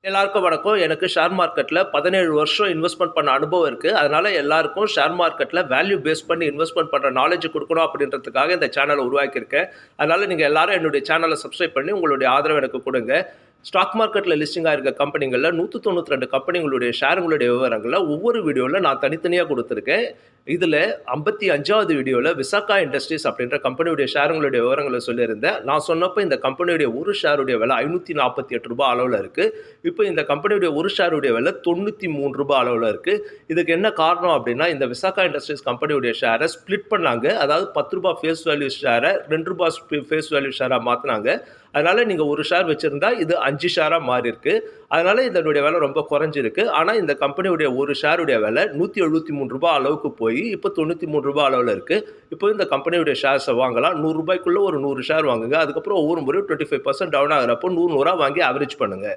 எல்லாருக்கும் வணக்கம். எனக்கு ஷேர் மார்க்கெட்ல 17 வருஷம் இன்வெஸ்ட்மென்ட் பண்ண அனுபவம் இருக்கு. அதனால எல்லாருக்கும் ஷேர் மார்க்கெட்ல வேல்யூ பேஸ் பண்ணி இன்வெஸ்ட்மென்ட் பண்ற நாலேட்ஜ் குடுக்கணும் அப்படின்றதுக்காக இந்த சேனல உருவாக்கியிருக்கேன். அதனால நீங்க எல்லாரும் என்னுடைய சேனல சப்ஸ்கிரைப் பண்ணி உங்களுடைய ஆதரவ எனக்கு குடுங்க. ஸ்டாக் மார்க்கெட்ல லிஸ்டிங் ஆயிருக்க கம்பெனிகள்ல 192 கம்பெனிகளுடைய ஷேருங்களுடைய விவரங்கள ஒவ்வொரு வீடியோல நான் தனித்தனியா குடுத்திருக்கேன். இதுல 55வது வீடியோல விசாகா இண்டஸ்ட்ரீஸ் அப்படின்ற கம்பெனியுடைய ஷேருங்களுடைய விவரங்கள சொல்லியிருந்தேன். நான் சொன்னப்ப இந்த கம்பெனியுடைய ஒரு ஷேருடைய விலை ரூ. 548 அளவுல இருக்கு. இப்போ இந்த கம்பெனியுடைய ஒரு ஷேருடைய விலை ரூ. 93 அளவுல இருக்கு. இதுக்கு என்ன காரணம் அப்படின்னா, இந்த விசாகா இண்டஸ்ட்ரீஸ் கம்பெனியுடைய ஷேர ஸ்ப்ளிட் பண்ணாங்க. அதாவது ரூ. 10 ஃபேஸ் வேல்யூ ஷேர ரூ. 2 ஃபேஸ் வேல்யூ ஷேரா மாத்துனாங்க. அதனால நீங்க ஒரு ஷேர் வச்சிருந்தா இது 5 ஷேரா மாறியிருக்கு. அதனால இதனுடைய விலை ரொம்ப குறைஞ்சிருக்கு. ஆனா இந்த கம்பெனியுடைய ஒரு ஷேருடைய விலை ரூ. 173 அளவுக்கு போய் இப்போ ரூ. 93 அளவுல இருக்கு. இப்போ இந்த கம்பெனியுடைய ஷேர்ஸ வாங்கலாம். ரூ. 100க்குள்ள ஒரு 100 ஷேர் வாங்குங்க. அதுக்கப்புறம் ஒவ்வொரு முறையும் 25% டவுன் ஆகுறப்போ 100 100ஆ வாங்கி ஆவரேஜ் பண்ணுங்க.